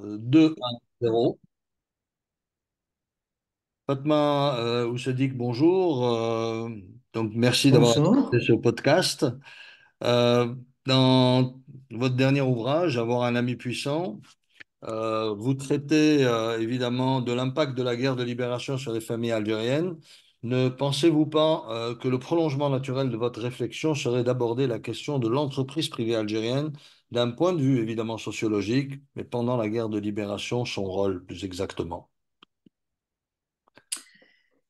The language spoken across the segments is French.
2-1-0. Fatma Oussedik, bonjour. Donc, merci d'avoir Bonjour. accepté ce podcast. Dans votre dernier ouvrage, Avoir un ami puissant, vous traitez évidemment de l'impact de la guerre de libération sur les familles algériennes. Ne pensez-vous pas que le prolongement naturel de votre réflexion serait d'aborder la question de l'entreprise privée algérienne d'un point de vue évidemment sociologique, mais pendant la guerre de libération, son rôle plus exactement?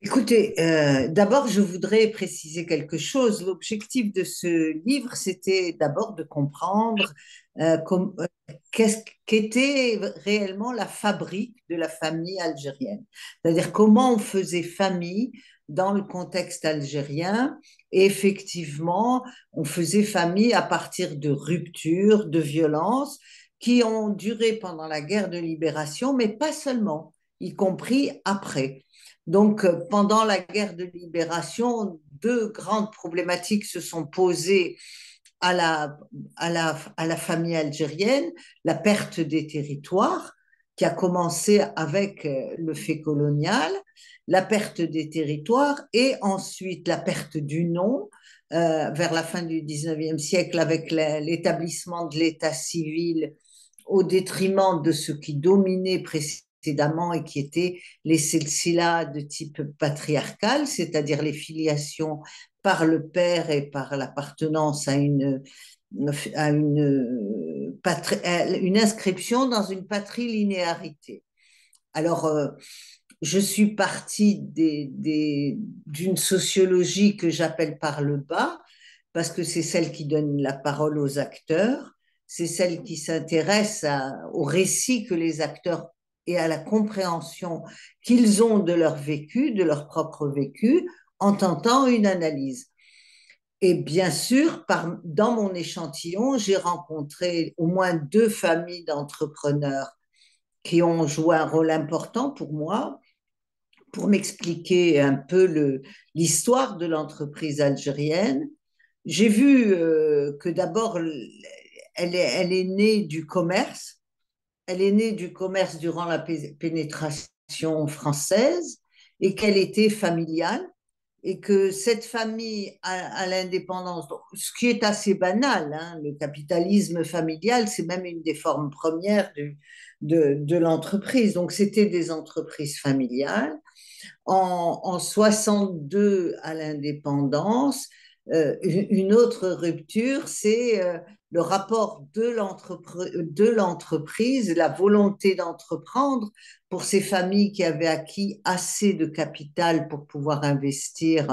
Écoutez, d'abord, je voudrais préciser quelque chose. L'objectif de ce livre, c'était d'abord de comprendre qu'est-ce qu'était réellement la fabrique de la famille algérienne. C'est-à-dire comment on faisait famille dans le contexte algérien. Et effectivement, on faisait famille à partir de ruptures, de violences qui ont duré pendant la guerre de libération, mais pas seulement, y compris après. Donc, pendant la guerre de libération, deux grandes problématiques se sont posées à la famille algérienne, la perte des territoires, qui a commencé avec le fait colonial, la perte des territoires et ensuite la perte du nom vers la fin du 19e siècle avec l'établissement de l'état civil au détriment de ce qui dominait précédemment et qui étaient les silsilas de type patriarcal, c'est-à-dire les filiations par le père et par l'appartenance à une inscription dans une patrilinéarité. Alors, je suis partie d'une sociologie que j'appelle par le bas, parce que c'est celle qui donne la parole aux acteurs, c'est celle qui s'intéresse au récit que les acteurs et à la compréhension qu'ils ont de leur vécu, de leur propre vécu, en tentant une analyse. Et bien sûr, dans mon échantillon, j'ai rencontré au moins deux familles d'entrepreneurs qui ont joué un rôle important pour moi, pour m'expliquer un peu l'histoire de l'entreprise algérienne. J'ai vu que d'abord, elle est née du commerce. Elle est née du commerce durant la pénétration française et qu'elle était familiale et que cette famille à l'indépendance, ce qui est assez banal, hein, le capitalisme familial, c'est même une des formes premières de l'entreprise. Donc, c'était des entreprises familiales en 62 à l'indépendance. Une autre rupture, c'est le rapport de l'entreprise, la volonté d'entreprendre pour ces familles qui avaient acquis assez de capital pour pouvoir investir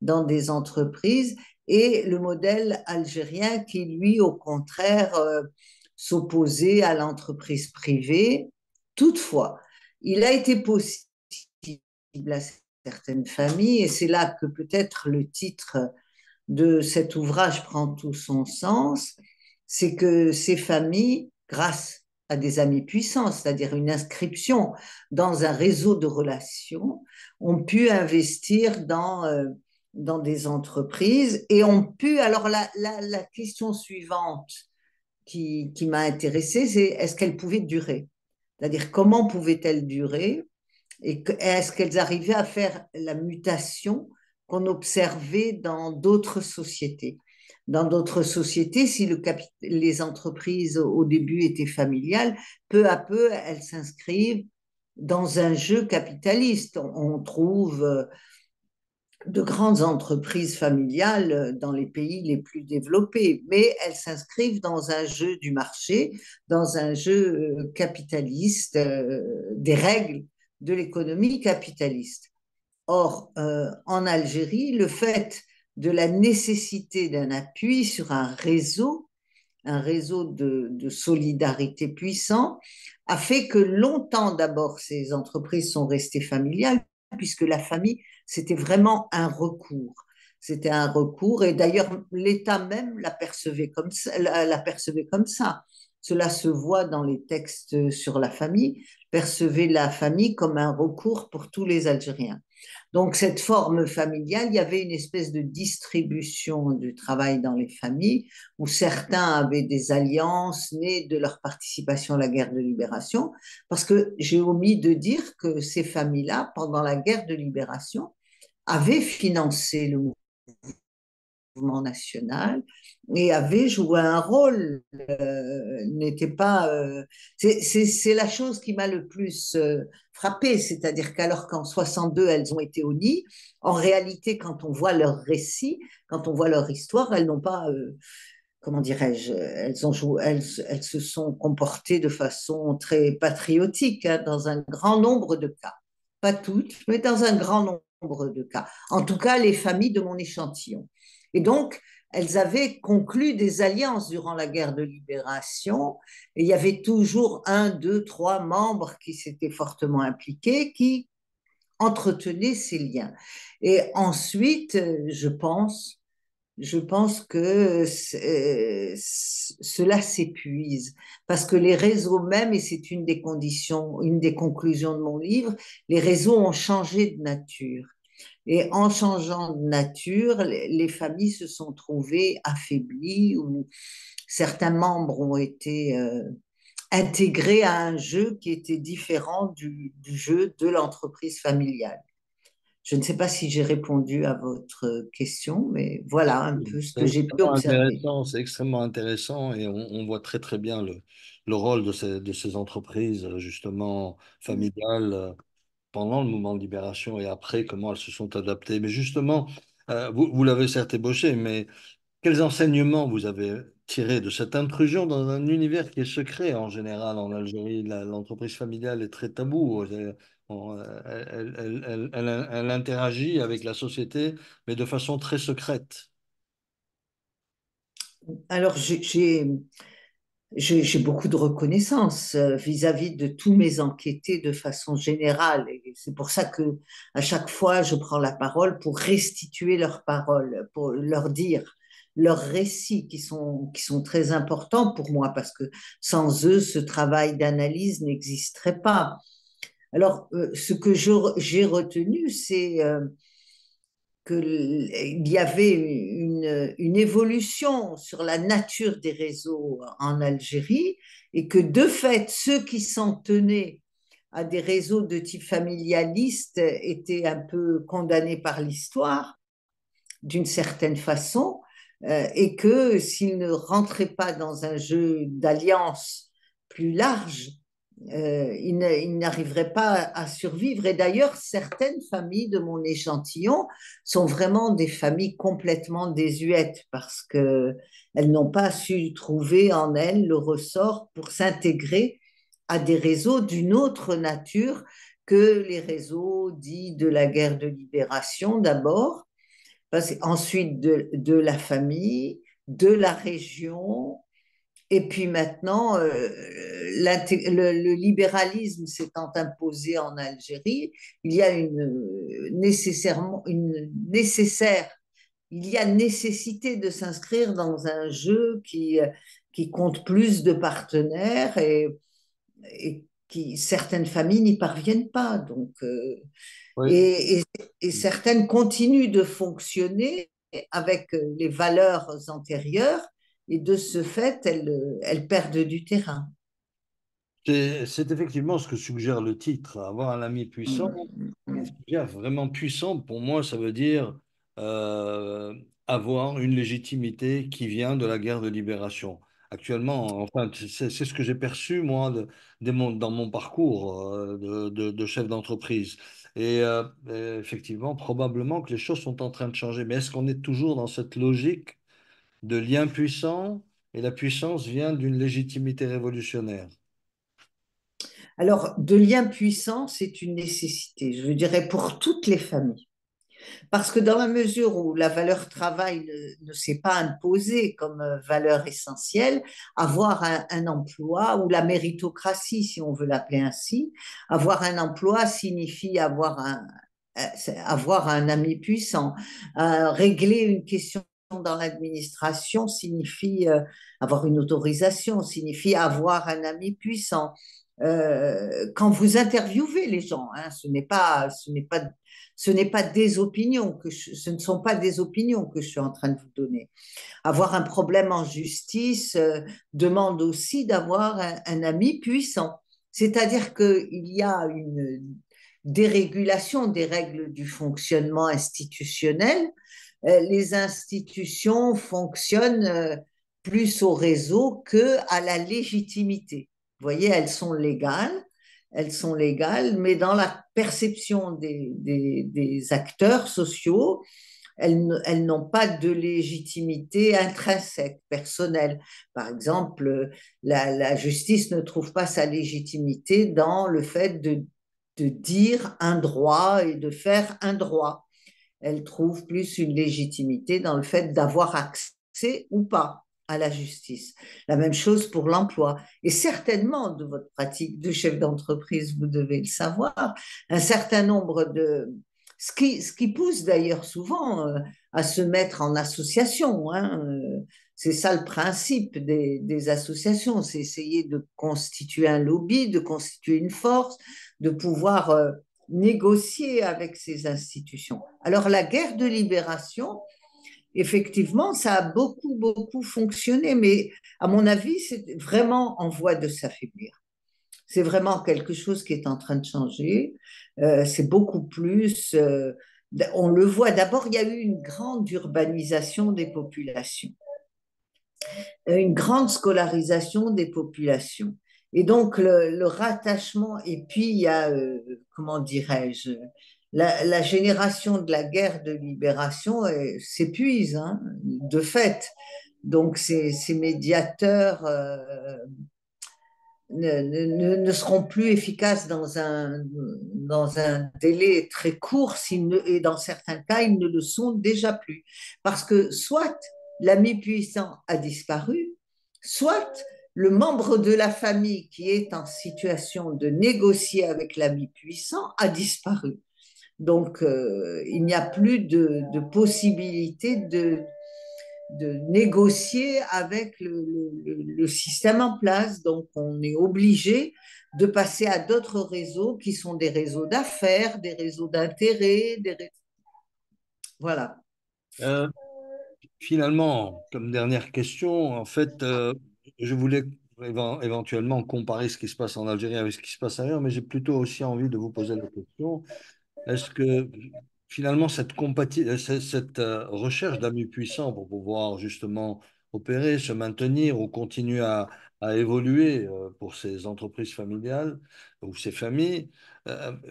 dans des entreprises et le modèle algérien qui, lui, au contraire, s'opposait à l'entreprise privée. Toutefois, il a été possible à certaines familles, et c'est là que peut-être le titre de cet ouvrage prend tout son sens, c'est que ces familles, grâce à des amis puissants, c'est-à-dire une inscription dans un réseau de relations, ont pu investir dans des entreprises et ont pu. Alors, la question suivante qui m'a intéressée, c'est est-ce qu'elles pouvaient durer? C'est-à-dire, comment pouvaient-elles durer? Et est-ce qu'elles arrivaient à faire la mutation qu'on observait dans d'autres sociétés? Dans d'autres sociétés, si les entreprises au début étaient familiales, peu à peu, elles s'inscrivent dans un jeu capitaliste. On trouve de grandes entreprises familiales dans les pays les plus développés, mais elles s'inscrivent dans un jeu du marché, dans un jeu capitaliste, des règles de l'économie capitaliste. Or, en Algérie, le fait de la nécessité d'un appui sur un réseau de solidarité puissant, a fait que longtemps d'abord ces entreprises sont restées familiales, puisque la famille, c'était vraiment un recours. C'était un recours, et d'ailleurs l'État même la percevait comme ça. cela se voit dans les textes sur la famille, percevait la famille comme un recours pour tous les Algériens. Donc, cette forme familiale, il y avait une espèce de distribution du travail dans les familles, où certains avaient des alliances nées de leur participation à la guerre de libération, parce que j'ai omis de dire que ces familles-là, pendant la guerre de libération, avaient financé le mouvement national et avait joué un rôle, n'était pas. C'est la chose qui m'a le plus frappée, c'est-à-dire qu'alors qu'en 62, elles ont été au nid, en réalité, quand on voit leur récit, quand on voit leur histoire, elles n'ont pas. Comment dirais-je, elles se sont comportées de façon très patriotique hein, dans un grand nombre de cas. Pas toutes, mais dans un grand nombre de cas. En tout cas, les familles de mon échantillon. Et donc, elles avaient conclu des alliances durant la guerre de libération. Et il y avait toujours un, deux, trois membres qui s'étaient fortement impliqués, qui entretenaient ces liens. Et ensuite, je pense que cela s'épuise parce que les réseaux même, et c'est une des conditions, une des conclusions de mon livre, les réseaux ont changé de nature. Et en changeant de nature, les familles se sont trouvées affaiblies ou certains membres ont été intégrés à un jeu qui était différent du jeu de l'entreprise familiale. Je ne sais pas si j'ai répondu à votre question, mais voilà un peu ce C'est que j'ai pu extrêmement observer. intéressant, c'est extrêmement intéressant et on voit très très bien le rôle de ces entreprises justement familiales pendant le mouvement de libération et après, comment elles se sont adaptées. Mais justement, vous l'avez certes ébauché, mais quels enseignements vous avez tirés de cette intrusion dans un univers qui est secret en général en Algérie? L'entreprise familiale est très taboue. Elle interagit avec la société, mais de façon très secrète. Alors, j'ai beaucoup de reconnaissance vis-à-vis de tous mes enquêtés de façon générale. Et c'est pour ça que à chaque fois, je prends la parole pour restituer leurs paroles, pour leur dire leurs récits qui sont très importants pour moi parce que sans eux, ce travail d'analyse n'existerait pas. Alors, ce que j'ai retenu, c'est qu'il y avait une évolution sur la nature des réseaux en Algérie et que de fait, ceux qui s'en tenaient à des réseaux de type familialiste étaient un peu condamnés par l'histoire d'une certaine façon et que s'ils ne rentraient pas dans un jeu d'alliance plus large, ils n'arriveraient pas à survivre. Et d'ailleurs, certaines familles de mon échantillon sont vraiment des familles complètement désuètes parce qu'elles n'ont pas su trouver en elles le ressort pour s'intégrer à des réseaux d'une autre nature que les réseaux dits de la guerre de libération d'abord, ensuite de la famille, de la région, et puis maintenant, le libéralisme s'étant imposé en Algérie, il y a nécessaire, il y a nécessité de s'inscrire dans un jeu qui compte plus de partenaires et qui certaines familles n'y parviennent pas. Donc, Oui. et, et, et certaines continuent de fonctionner avec les valeurs antérieures et de ce fait, elles perdent du terrain. C'est effectivement ce que suggère le titre, avoir un ami puissant. Et ce qui est vraiment puissant, pour moi, ça veut dire euh, avoir une légitimité qui vient de la guerre de libération. Actuellement, enfin, c'est ce que j'ai perçu, moi, dans mon parcours de chef d'entreprise. Et effectivement, probablement que les choses sont en train de changer. Mais est-ce qu'on est toujours dans cette logique de lien puissant et la puissance vient d'une légitimité révolutionnaire? Alors, de liens puissants, c'est une nécessité, je dirais, pour toutes les familles. Parce que dans la mesure où la valeur travail ne s'est pas imposée comme valeur essentielle, avoir un emploi ou la méritocratie, si on veut l'appeler ainsi, avoir un emploi signifie avoir un ami puissant, régler une question dans l'administration signifie avoir une autorisation, signifie avoir un ami puissant. Quand vous interviewez les gens, hein, ce n'est pas des opinions ce ne sont pas des opinions que je suis en train de vous donner. Avoir un problème en justice demande aussi d'avoir un ami puissant. C'est-à-dire qu'il y a une dérégulation des règles du fonctionnement institutionnel. Les institutions fonctionnent plus au réseau que à la légitimité. Vous voyez, elles sont légales, mais dans la perception des acteurs sociaux, elles n'ont pas de légitimité intrinsèque, personnelle. Par exemple, la justice ne trouve pas sa légitimité dans le fait de dire un droit et de faire un droit. Elle trouve plus une légitimité dans le fait d'avoir accès ou pas à la justice. La même chose pour l'emploi. Et certainement, de votre pratique de chef d'entreprise, vous devez le savoir, un certain nombre de... ce qui pousse d'ailleurs souvent à se mettre en association. Hein, c'est ça le principe des associations, c'est essayer de constituer un lobby, de constituer une force, de pouvoir négocier avec ces institutions. Alors la guerre de libération, effectivement, ça a beaucoup fonctionné, mais à mon avis, c'est vraiment en voie de s'affaiblir. C'est vraiment quelque chose qui est en train de changer. C'est beaucoup plus. On le voit. D'abord, il y a eu une grande urbanisation des populations, une grande scolarisation des populations. Et donc, le rattachement, et puis il y a, comment dirais-je, la génération de la guerre de libération s'épuise, hein, de fait. Donc, ces médiateurs ne seront plus efficaces dans un délai très court, et dans certains cas, ils ne le sont déjà plus. Parce que soit l'ami puissant a disparu, soit le membre de la famille qui est en situation de négocier avec l'ami puissant a disparu. Donc, il n'y a plus de possibilité de négocier avec le système en place. Donc, on est obligé de passer à d'autres réseaux qui sont des réseaux d'affaires, des réseaux d'intérêt, voilà. Euh, Finalement, comme dernière question, en fait, je voulais éventuellement comparer ce qui se passe en Algérie avec ce qui se passe ailleurs, mais j'ai plutôt aussi envie de vous poser la question. Est-ce que finalement cette recherche d'amis puissants pour pouvoir justement opérer, se maintenir ou continuer à évoluer pour ces entreprises familiales ou ces familles,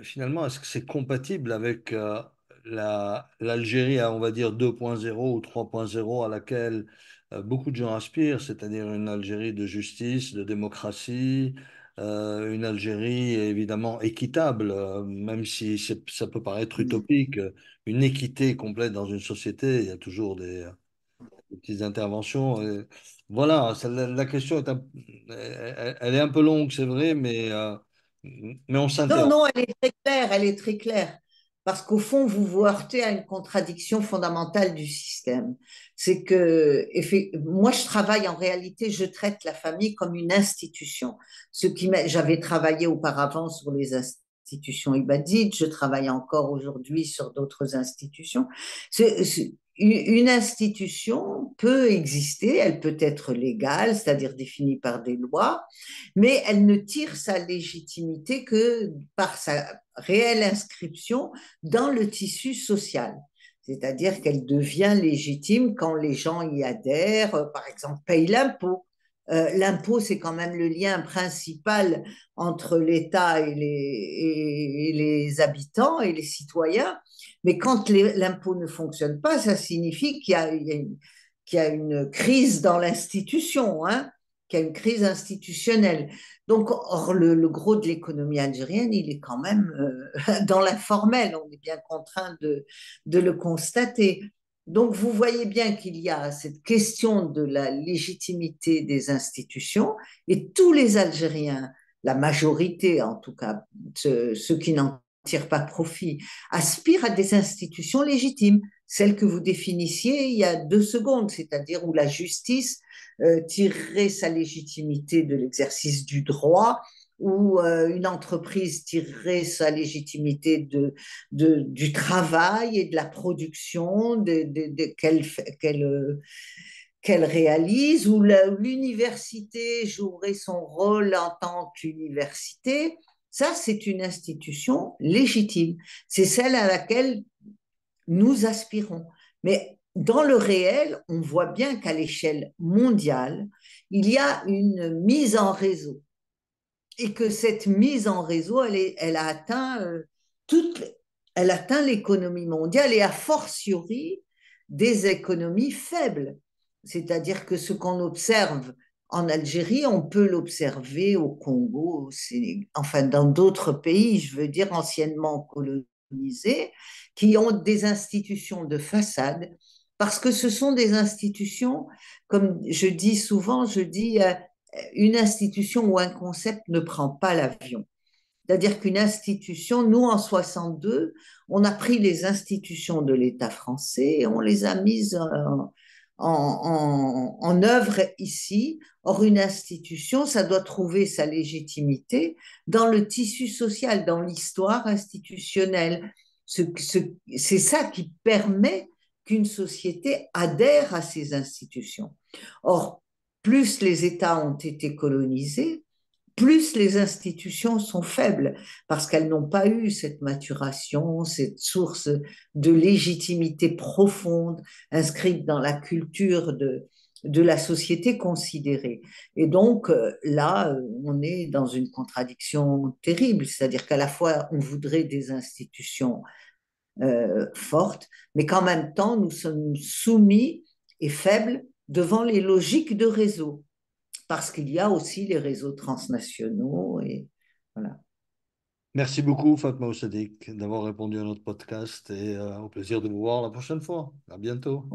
finalement, est-ce que c'est compatible avec l'Algérie, on va dire 2.0 ou 3.0 à laquelle beaucoup de gens aspirent, c'est-à-dire une Algérie de justice, de démocratie, une Algérie évidemment équitable, même si ça peut paraître utopique, une équité complète dans une société, il y a toujours des petites interventions. Voilà, la question elle est un peu longue, c'est vrai, mais on Non, s'interroge. non, elle est très claire, elle est très claire. Parce qu'au fond, vous vous heurtez à une contradiction fondamentale du système. C'est que, moi, je travaille en réalité, je traite la famille comme une institution. J'avais travaillé auparavant sur les institutions ibadites, je travaille encore aujourd'hui sur d'autres institutions. Une institution peut exister, elle peut être légale, c'est-à-dire définie par des lois, mais elle ne tire sa légitimité que par sa réelle inscription dans le tissu social. C'est-à-dire qu'elle devient légitime quand les gens y adhèrent, par exemple, payent l'impôt. L'impôt, c'est quand même le lien principal entre l'État et les habitants et les citoyens. Mais quand l'impôt ne fonctionne pas, ça signifie qu'il y a une crise dans l'institution, hein, qu'il y a une crise institutionnelle. Donc, or, le gros de l'économie algérienne, il est quand même dans l'informel. On est bien contraint de le constater. Donc, vous voyez bien qu'il y a cette question de la légitimité des institutions et tous les Algériens, la majorité en tout cas, ceux qui n'en tirent pas profit, aspirent à des institutions légitimes. celle que vous définissiez il y a 2 secondes, c'est-à-dire où la justice tirerait sa légitimité de l'exercice du droit, où une entreprise tirerait sa légitimité du travail et de la production qu'elle réalise, où l'université jouerait son rôle en tant qu'université. Ça, c'est une institution légitime. C'est celle à laquelle nous aspirons. Mais dans le réel, on voit bien qu'à l'échelle mondiale, il y a une mise en réseau et que cette mise en réseau, elle a atteint toute, elle atteint l'économie mondiale et a fortiori des économies faibles. C'est-à-dire que ce qu'on observe en Algérie, on peut l'observer au Congo, enfin dans d'autres pays, je veux dire anciennement colonisés, qui ont des institutions de façade, parce que ce sont des institutions, comme je dis souvent, je dis, une institution ou un concept ne prend pas l'avion. C'est-à-dire qu'une institution, nous en 62, on a pris les institutions de l'État français et on les a mises en œuvre ici. Or, une institution, ça doit trouver sa légitimité dans le tissu social, dans l'histoire institutionnelle. C'est ça qui permet qu'une société adhère à ces institutions. Or, plus les États ont été colonisés, plus les institutions sont faibles parce qu'elles n'ont pas eu cette maturation, cette source de légitimité profonde inscrite dans la culture de la société considérée. Et donc là, on est dans une contradiction terrible, c'est-à-dire qu'à la fois, on voudrait des institutions fortes, mais qu'en même temps, nous sommes soumis et faibles devant les logiques de réseau parce qu'il y a aussi les réseaux transnationaux et voilà. Merci beaucoup, Fatma Oussedik, d'avoir répondu à notre podcast et au plaisir de vous voir la prochaine fois. À bientôt.